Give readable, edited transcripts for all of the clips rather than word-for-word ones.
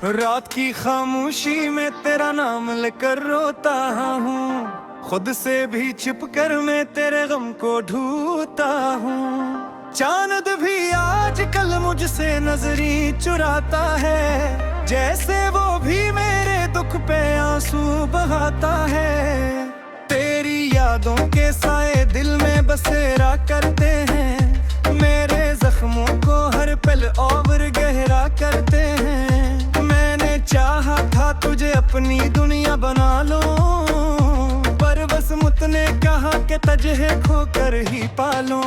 रात की खामोशी में तेरा नाम लेकर रोता हूँ, खुद से भी छिप कर मैं तेरे गम को ढूंढता हूँ। चांद भी आजकल मुझसे नजरी चुराता है, जैसे वो भी मेरे दुख पे आंसू बहाता है। तेरी यादों के साए दिल में बसेरा करते हैं, मेरे जख्मों को हर पल और गहरा करते हैं। मैंने चाहा था तुझे अपनी दुनिया बना लो, पर बस मुझ ने कहा कि तुझे खोकर ही पालो।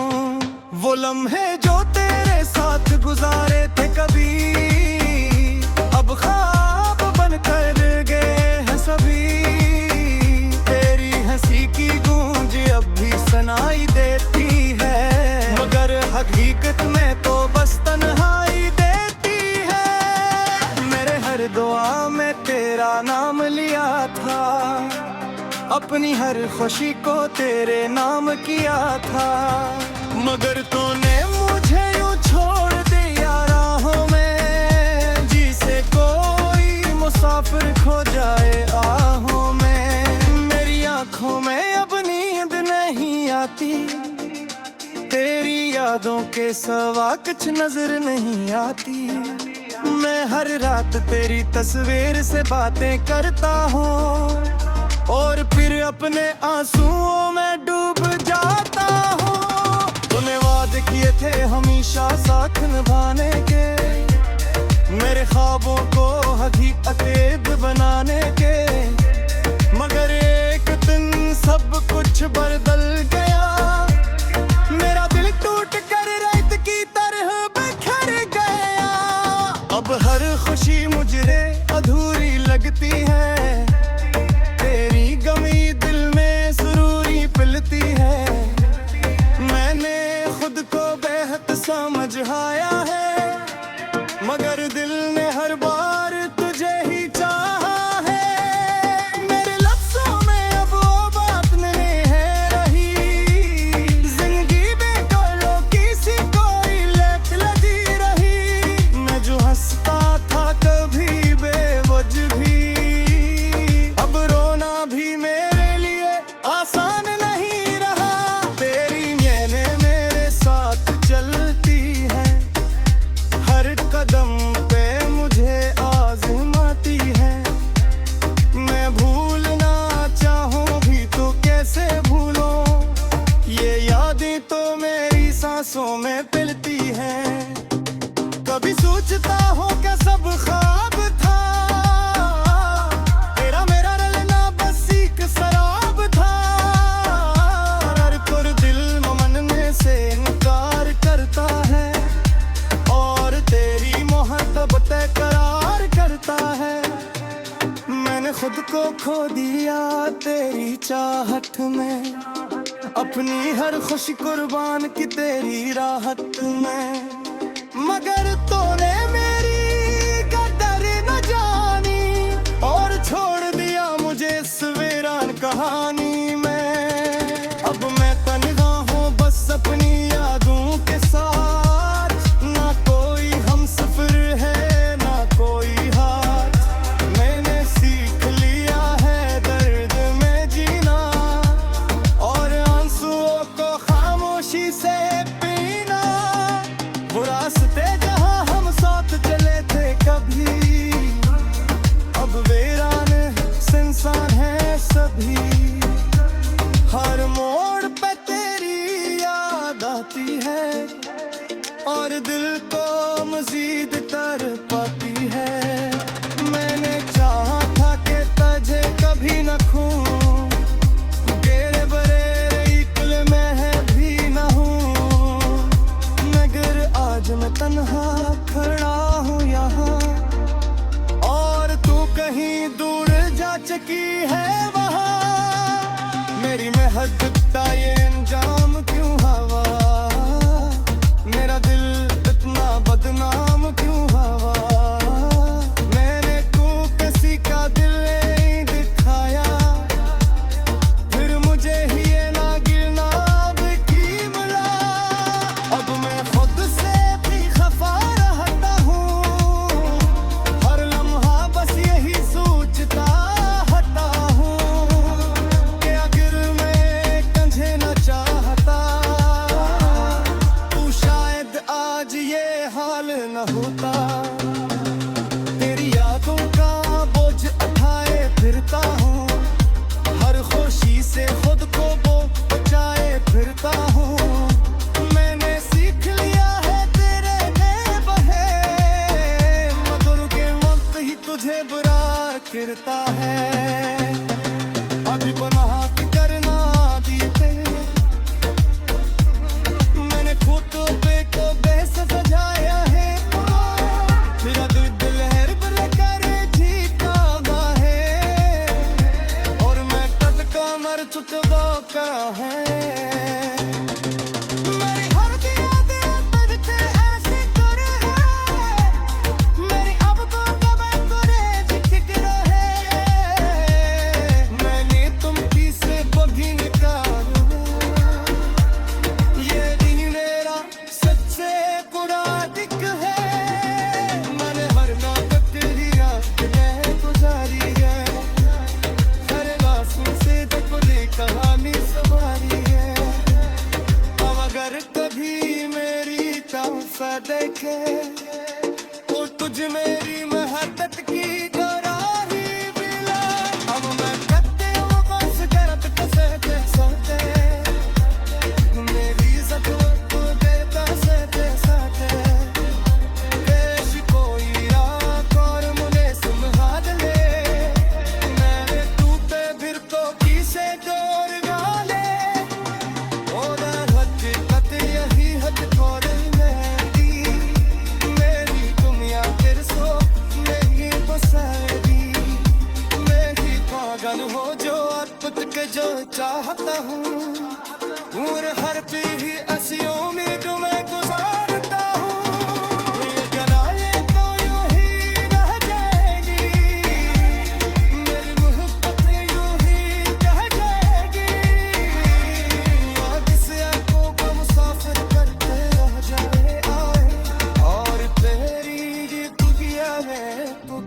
वो लम्हे जो तेरे साथ गुजारे थे कभी, अब ख्वाब बनकर गए हैं सभी। तेरी हंसी की गूंज अब भी सुनाई देती है, मगर हकीकत में तो बस तन्हाई देती है। मेरे हर दुआ में तेरा नाम लिया था, अपनी हर खुशी को तेरे नाम किया था, मगर तूने मुझे यूं छोड़ दिया राहों में, जिसे कोई मुसाफिर खो जाए आहों में। मेरी आंखों में अब नींद नहीं आती, तेरी यादों के सिवा कुछ नजर नहीं आती। मैं हर रात तेरी तस्वीर से बातें करता हूँ, और फिर अपने आंसुओं में डूब जाता हूँ। तूने वादे किए थे हमेशा साथ निभाने के, मेरे ख्वाबों को हकीकत बनाने के, मगर एक दिन सब कुछ बदल गया। मेरा दिल टूट कर रेत की तरह बिखर गया। अब हर खुशी मुझे अधूरी लगती है, तेरी गमी दिल में सुरूरी पिलती है। मैंने खुद को बेहद समझाया है, मगर दिल ने हर बार तुझे ही चाहा है। मेरे लफ्ज़ों में अब वो बात नहीं है रही, जिंदगी बेकौलों की सी कोई लेट लगी रही। मैं जो हंसता था कभी बेवजह भी, अब रोना भी मेरे लिए आसान नहीं रहा। तेरी नैनें मेरे साथ चलती हैं, हर कदम पे मुझे आज़माती है। मैं भूलना चाहूँ भी तो कैसे भूलूं, ये यादें तो मेरी सांसों में पिलती हैं। कभी सोचता हूँ क्या सब ख्वाब था, तेरा मेरा रलना बस एक शराब था। हर तुर दिल मनने से इनकार करता है, और तेरी मोहब्बत करार करता है। मैंने खुद को खो दिया तेरी चाहत में, अपनी हर खुशी कुर्बान की तेरी राहत में, मगर तूने मेरी कदर न जानी, और छोड़ दिया मुझे इस वीरान कहानी में। अब मैं तन्हा हूँ बस अपनी यादों के साथ, ना कोई हमसफर है ना कोई हाथ। मैंने सीख लिया है दर्द में जीना, और आंसुओं को खामोशी से पीना। वो रास्ते जहाँ हम साथ चले थे कभी, अब वीरान सुनसान है सभी। हर मोड़ पे तेरी याद आती है, और दिल को मजीद तड़पाती है। मैंने चाहा था कि तुझे कभी न खोऊं, तेरे बरेरे इक्ल में है भी न हूँ, मगर आज मैं तन्हा खड़ा हूँ यहाँ, और तू कहीं दूर जा चुकी है वहाँ। मेरी महबूबता ये अंजाम क्यों हवा, मेरा दिल इतना बदनाम क्यों हवा। मैंने तू किसी का दिल नहीं दिखाया, फिर मुझे ही ये ना गिरना की मिला। अब मैं खुद से भी खफा रहता हूँ, हर लम्हा आज ये हाल न होता। तेरी यादों का बोझ उठाए फिरता हूँ, हर खुशी से खुद को बचाए फिरता हूँ। मैंने सीख लिया है तेरे बहे, मधुर के वक्त ही तुझे बुरा गिरता है। अभी गुनाह करना दीते, मैंने खुद को बेस सजाया है। मेरा दिल है कर जीता है, और मैं कद का मर चुका है। मेरी हर यादें तुझसे ऐसी कर है, मेरी अब तो कब तुझे फिक्र है। मैंने तुम से बगी निकाला, ये दिन मेरा सबसे बुरा दिक है। मैंने हर नाटक तेरी रात में गुजारी है, हर आंसू से अपनी कहानी संवारी है। अब अगर कभी मेरी तमसा देखे तो तुझ मेरी महत्वत की गराही मिला। अब मैं कहते हूँ बस करत कसते सोते, मेरी ज़रूरत को देता सहते सहते। पेश कोई रात और मुझे संभाल ले, मैंने टूटे फिर तो किसे जोर डाले। ओरा हकीकत यही हद थोड़े मेरी दुनिया फिर सो नहीं बसाएगी। मेरी पागल हो जो अद्भुत के जो चाहता हूँ, और हर पीढ़ी ऐसियों में जो मैं गुजारता हूँ। ये गलाएं तो यूं ही रह जाएगी, मेरी मोहब्बत यूं ही रह जाएगी। और किसी आंखों को मुसाफिर करते रह जाए आए, और तेरी ये दुनिया में तू।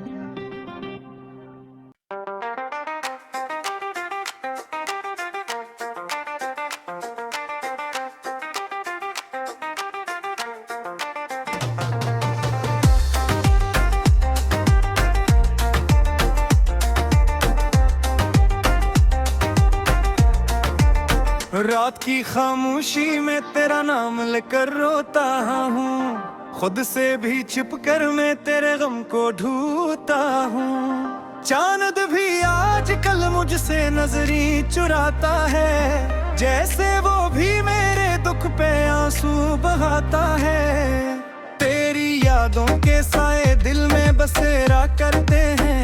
रात की खामोशी में तेरा नाम लेकर रोता हूँ, खुद से भी छिप कर मैं तेरे गम को ढूंढता हूँ। चांद भी आजकल मुझसे नजरी चुराता है, जैसे वो भी मेरे दुख पे आंसू बहाता है। तेरी यादों के साए दिल में बसेरा करते हैं,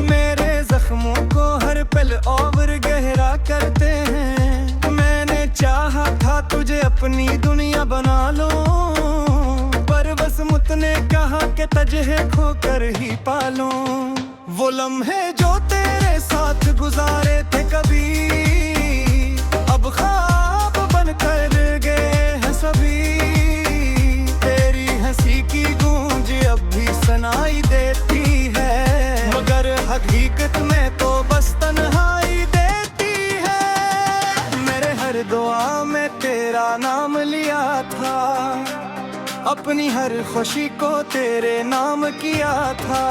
मेरे जख्मों को हर पल और गहरा करते हैं। चाहा था तुझे अपनी दुनिया बना लो, पर बस मुझ ने कहा कि तुझे खोकर ही पालो। वो लम्हे जो तेरे साथ गुजारे थे कभी, अब ख्वाब बन कर गए हैं सभी। तेरी हंसी की गूंज अब भी सुनाई देती है, मगर हकीकत में तो बस तन्हाई देती है। मेरे हर दुआ में तेरा नाम लिया था, अपनी हर खुशी को तेरे नाम किया था।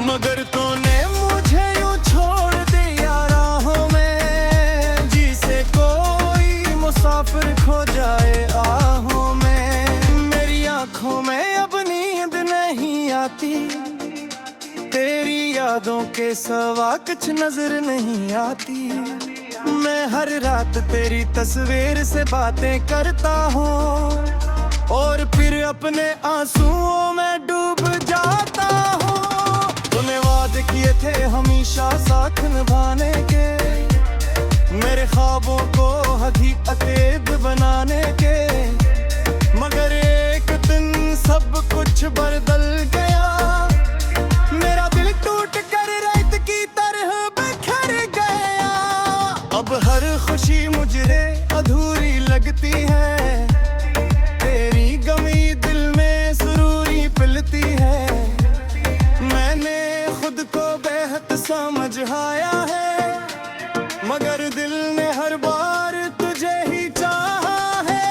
मगर तूने मुझे यूं छोड़ दिया राहों में, जिसे कोई मुसाफिर खो जाए आहों में। मेरी आंखों में अब नींद नहीं आती, तेरी यादों के सिवा कुछ नजर नहीं आती। मैं हर रात तेरी तस्वीर से बातें करता हूँ, और फिर अपने आंसुओं में डूब जाता हूँ। तूने वादे किए थे हमेशा साथ निभाने के, मेरे ख्वाबों को हकीकत बनाने के। मगर एक दिन सब कुछ बदल गया, मेरा दिल टूट कर रेत की तरह बिखर गया। अब हर खुशी मुझे अधूरी लगती है, तेरी गमी दिल में सुरूरी पिलती है। मैंने खुद को बेहद समझाया है, मगर दिल ने हर बार तुझे ही चाहा है।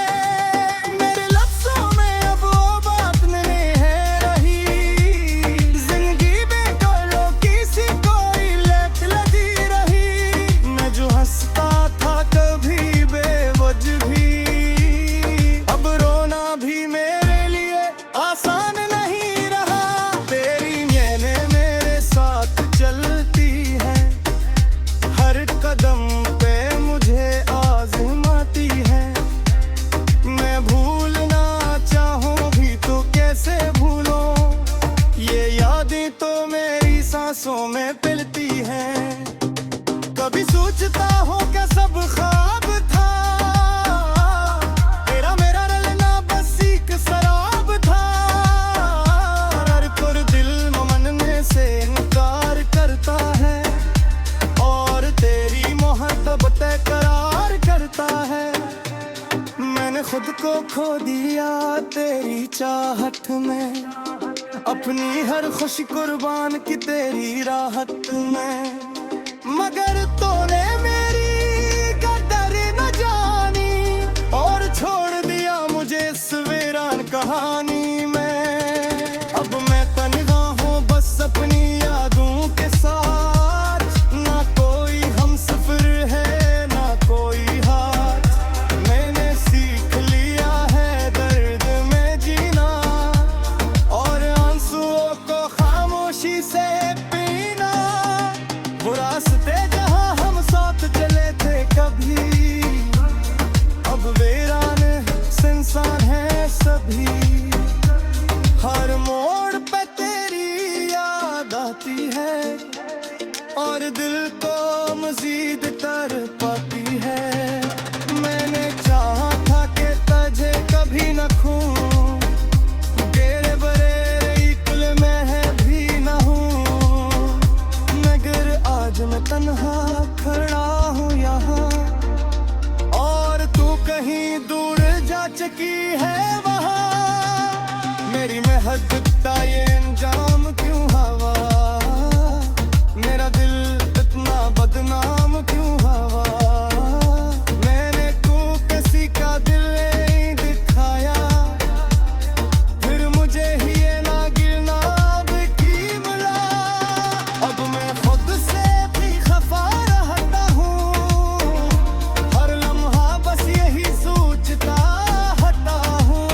तेरी चाहत में, अपनी हर खुशी कुर्बान की तेरी राहत में। मगर तूने मेरी कदर न जानी और छोड़ दिया मुझे इस वीरान कहानी में। अब मैं तन्हा हूँ बस अपनी यादों के साथ, ना कोई हमसफर है ना कोई हाथ। मैंने सीख लिया है दर्द में जीना और आंसुओं को खामोशी से पीना। वो रास्ते जहाँ हम साथ चले थे कभी, अब वीरान इंसान है सभी। हर मोड़ पे तेरी याद आती है और दिल को मजीद तर पाती है। मैंने चाहा था कि तुझे कभी न खोऊं, तेरे बरेरे कुल में है भी न हूँ। मगर आज मैं तन्हा खड़ा हूँ यहाँ और तू कहीं दूर जा चुकी है वहाँ। मेरी महबूबा ये अंजाम क्यों हवा, मेरा दिल इतना बदनाम क्यों हवा। मैंने तू किसी का दिल नहीं दिखाया, फिर मुझे ही ये ना गिरना की मिला। अब मैं खुद से भी खफा रहता हूँ, हर लम्हा बस यही सोचता हटा हूँ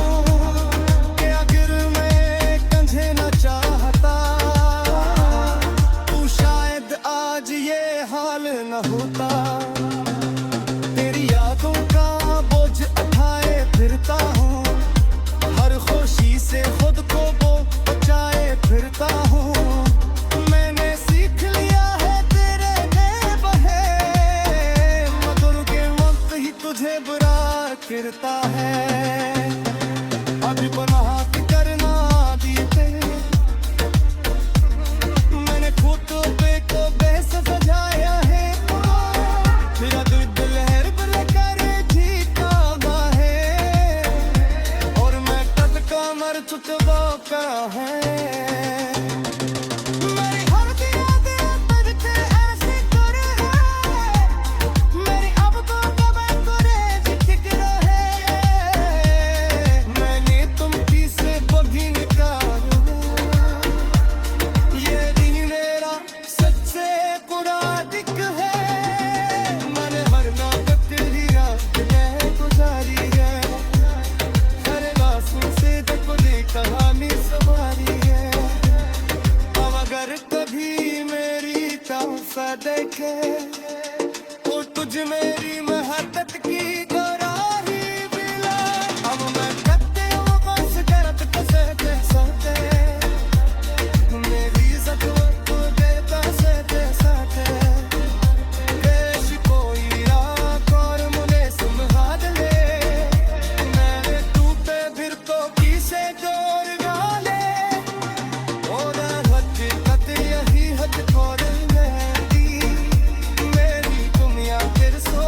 कि अगर मैं कंधे न चाहता तू शायद आज ये हाल न होता। तेरी यादों का बोझ उठाए फिरता हूँ, हर खुशी से खुद को बचाए फिरता हूँ। मैंने सीख लिया है तेरे बहे, मगर के वक्त ही तुझे बुरा गिरता है। अभी पनाह करना दीते, मैंने खुद पे को बेस सजाया है। मेरा दिल लहर कर जीता है और मैं कद का मर चुका है। मेरी हर यादें तुझसे ऐसी करे है, मेरी अब तो कब करे फिक्र है। मैंने तुमकी से कभी निकाला, ये दिन मेरा सच्चे कुरादिक है। मैंने हर नाम तेरी रात में गुजारी है, हर आंसू से खुली कहानी संवारी है। अब अगर कभी मेरी तमसा देखे तो तुझ मेरी मोहब्बत की गराही मिला। अब मैं कहते हूँ बस करत कसते सहते, मेरी इज्जत तो देता सहते सहते। देश कोई रात और मुझे संभाल ले, मैंने तू पे फिर तो किसे जोर गाले। और हकीकत यही हद खोल मेरी, मेरी दुनिया फिर सो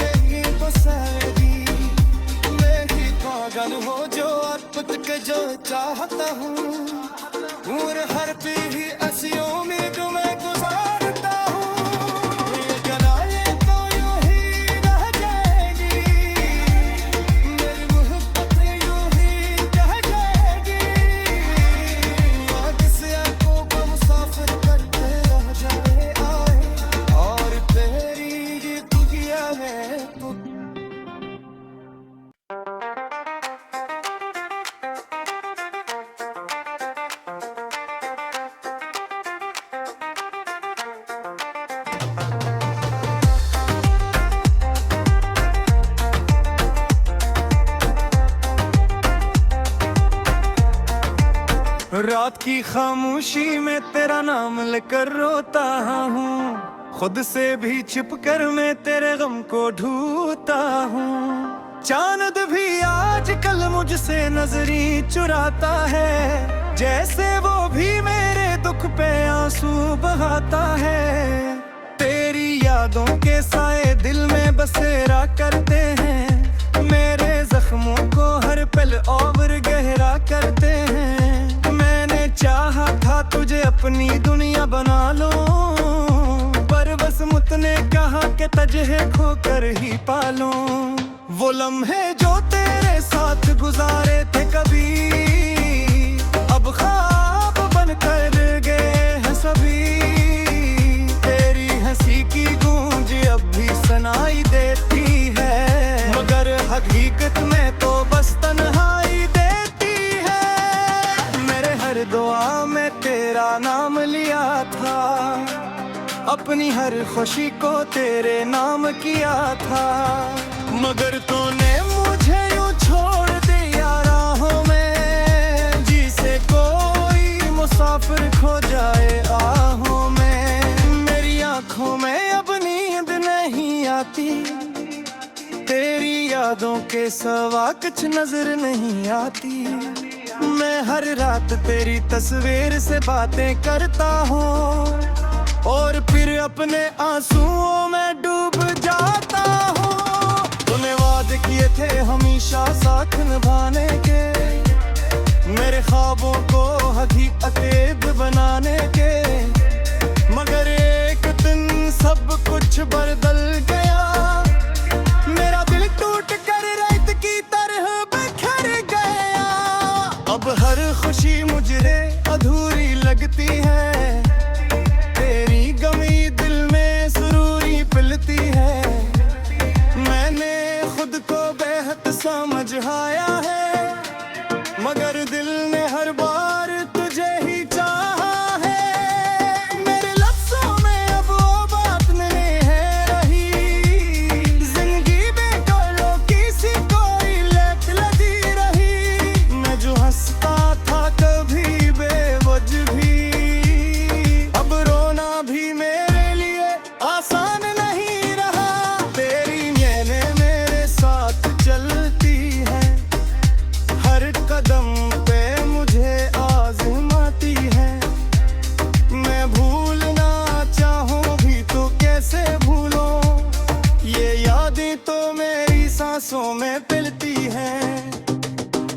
नहीं बसेगी। मेरी पागल हो जो अर्पित के जो चाहता हूँ, और हर पीढ़ी असियों में जो मैं गुजारता हूँ। ये गलाएं तो यूं ही रह जाएगी, मेरी मोहब्बत यूं ही रह जाएगी। किसी आंखों को मुसाफिर करते रह जाए आए, और तेरी ये दुनिया है तू। रात की खामोशी में तेरा नाम लेकर रोता हूँ, खुद से भी छिप कर मैं तेरे गम को ढूंढता हूँ। चांद भी आजकल मुझसे नजरी चुराता है, जैसे वो भी मेरे दुख पे आंसू बहाता है। तेरी यादों के साए दिल में बसेरा करते हैं, मेरे जख्म जख्मों को हर पल और गहरा करते हैं। मैंने चाहा था तुझे अपनी दुनिया बना लो, पर बस मुझ ने कहा कि तुझे खोकर ही पालो। वो लम्हे जो तेरे साथ गुजारे थे कभी, अब ख्वाब बनकर गए हैं सभी। तेरी हंसी की गूंज अब भी सुनाई देती है, मगर हकीकत में तो बस तन्हाई देती है। मेरे हर दुआ में तेरा नाम लिया था, अपनी हर खुशी को तेरे नाम किया था, मगर तूने मुझे यूं छोड़ दिया राहों में, जिसे कोई मुसाफिर खो जाए आहों में। मेरी आंखों में अब नींद नहीं आती, तेरी यादों के सिवा कुछ नजर नहीं आती। मैं हर रात तेरी तस्वीर से बातें करता हूँ, और फिर अपने आंसुओं में डूब जाता हूँ। तूने वादे किए थे हमेशा साथ निभाने के, मेरे ख्वाबों को हकीकत बनाने के, मगर एक दिन सब कुछ बदल गया। मेरा दिल टूट कर रेत की तरह बिखर गया। अब हर खुशी मुझे अधूरी लगती है, तेरी गमी दिल में सुरूरी पिलती है। मैंने खुद को बेहद समझाया है, मगर दिल ने हर बार तुझे ही चाहा है। मेरे लफ्ज़ों में अब वो बात नहीं है रही, जिंदगी बेकलो किसी कोई लेट लगी रही। मैं जो हंसता था कभी बेवजह भी, अब रोना भी मेरे लिए आसान नहीं रहा। तेरी नैनें मेरे साथ चलती है, हर कदम पे मुझे आज़माती है। मैं भूलना चाहूँ भी तो कैसे भूलूं, ये यादें तो मेरी सांसों में पिलती हैं।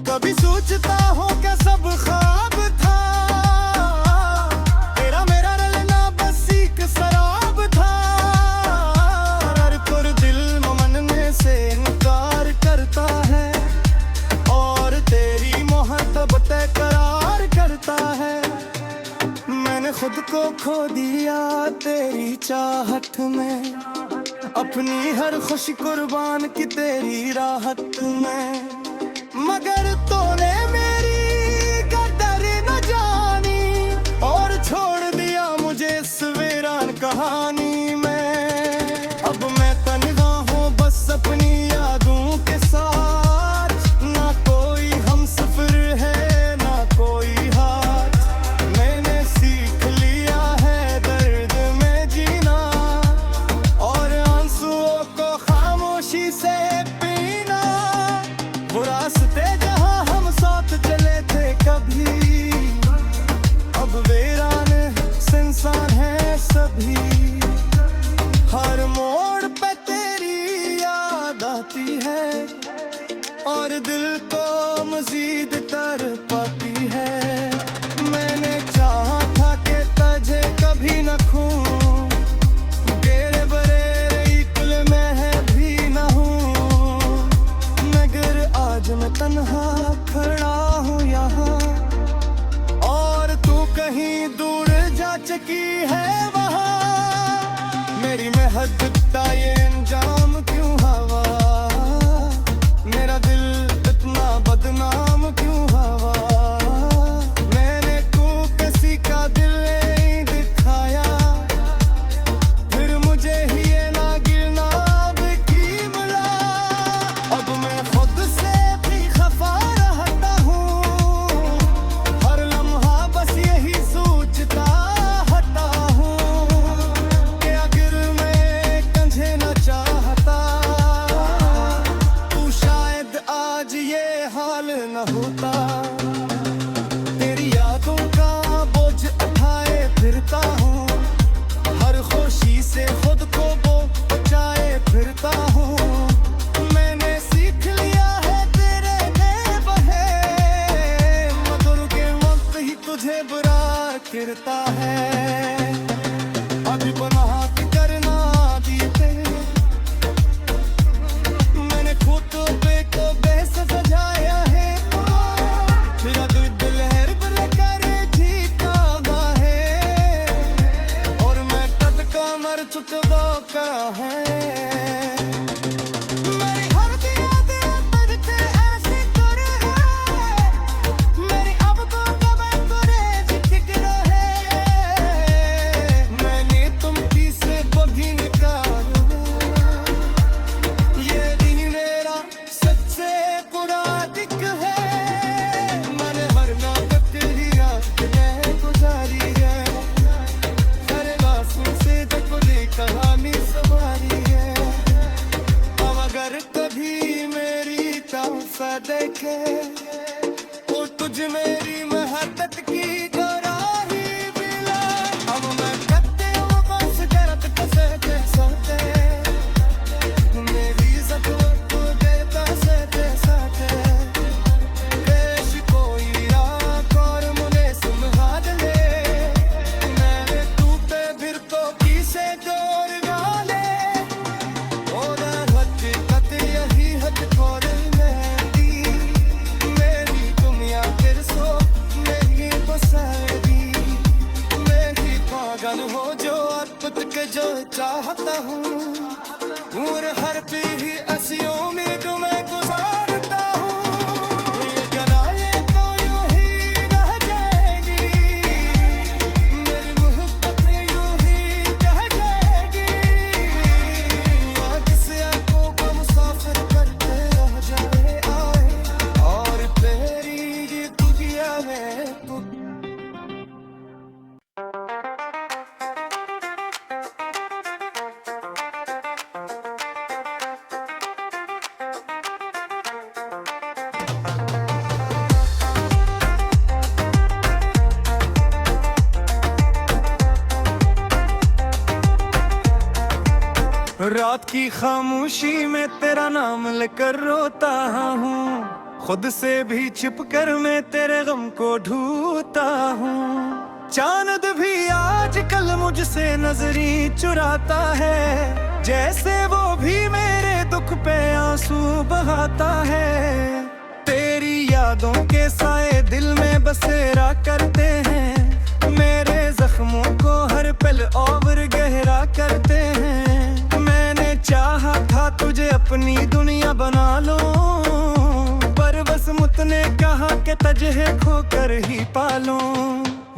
कभी सोचता हूँ क्या सब ख्वाब था, तेरा मेरा रलना बस एक शराब था। हर पुर दिल मनने से इनकार करता है, और तेरी मोहब्बत करार करता है। मैंने खुद को खो दिया तेरी चाहत में, अपनी हर खुशी कुर्बान की तेरी राहत में, मगर तूने मेरी कदर न जानी, और छोड़ दिया मुझे इस वीरान कहानी में। अब मैं तन्हा हूँ बस अपनी यादों के साथ, ना कोई हमसफर है ना कोई हाथ। मैंने सीख लिया है दर्द में जीना, और आंसुओं को खामोशी से पीना। वो रास्ते जहाँ हम साथ चले थे कभी, अब वीरान सुनसान है सभी। हर मोड़ पे तेरी याद आती है, और दिल को मजीद तड़पाती है। मैंने चाहा था कि तुझे कभी न खोऊं, तेरे बरेरे इक्ल में है भी न हूँ, मगर आज मैं तन्हा खड़ा हूँ यहाँ, और तू कहीं दूर जा चुकी है वहाँ। मेरी महबूबा ये अंजाम क्यों हवा, मेरा दिल इतना बदनाम क्यों हवा। मैंने को किसी का दिल नहीं दिखाया, फिर मुझे ही ये ना गिरना की मिला। अब मैं खुद से भी खफा रहता हूँ, हर लम्हा बस यही सोचता हटा हूँ, कि अगर मैं कंधे न चाहता तू शायद आज ये हाल न होता। तेरी यादों का बोझ उठाए फिरता हूँ, हर खुशी से खुद को बचाए फिरता हूँ। मैंने सीख लिया है गिरता है। अभी बनाहट करना दीते मैंने खुद को बेस सजाया है। मेरा दिल है कर जीता है और मैं कद का मर चुका है। कहानी सवारी है। अब अगर कभी मेरी तासा देखे वो तुझ मेरी महत्वत की गराही मिला। अब मैं करते हूँ बस गरत कसे सोते मेरी इज्जत को देता से साथे पेश कोई रात और मुझे संभाल ले। मैंने तू पे फिर तो किसे जोर डाले ओदा हकीकत यही हद खोल मेरी मेरी दुनिया फिर सो मेरी बसारी मेरी पागल हो जो अर्पित के जो चाहता हूँ और हर पीढ़ी असियों में तुम्हें गुजारता हूँ। ये गलाएं तो यूं ही रह जाएगी मेरी मोहब्बत यूं ही रह जाएगी। किसी आंखों को मुसाफिर करते रह जाए आए और तेरी ये दुनिया में तू रात की खामोशी में तेरा नाम लेकर रोता हूँ। खुद से भी छिप कर मैं तेरे गम को ढूंढता हूँ। चांद भी आजकल मुझसे नजरी चुराता है जैसे वो भी मेरे दुख पे आंसू बहाता है। तेरी यादों के साए दिल में बसेरा करते हैं मेरे जख्मों को हर पल और गहरा करते हैं। चाहा था तुझे अपनी दुनिया बना लो पर बस मुझ ने कहा कि तुझे खोकर ही पालो।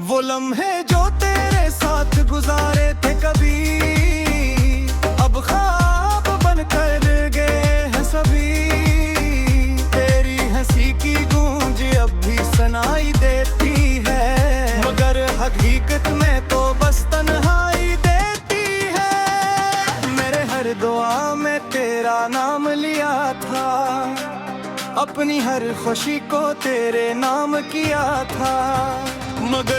वो लम्हे जो तेरे साथ गुजारे थे कभी अब ख्वाब बन कर गए हैं सभी। तेरी हंसी की गूंज अब भी सुनाई देती है मगर हकीकत में तो बस तन्हाई देती है। मेरे हर दुआ में तेरा नाम लिया था अपनी हर खुशी को तेरे नाम किया था मगर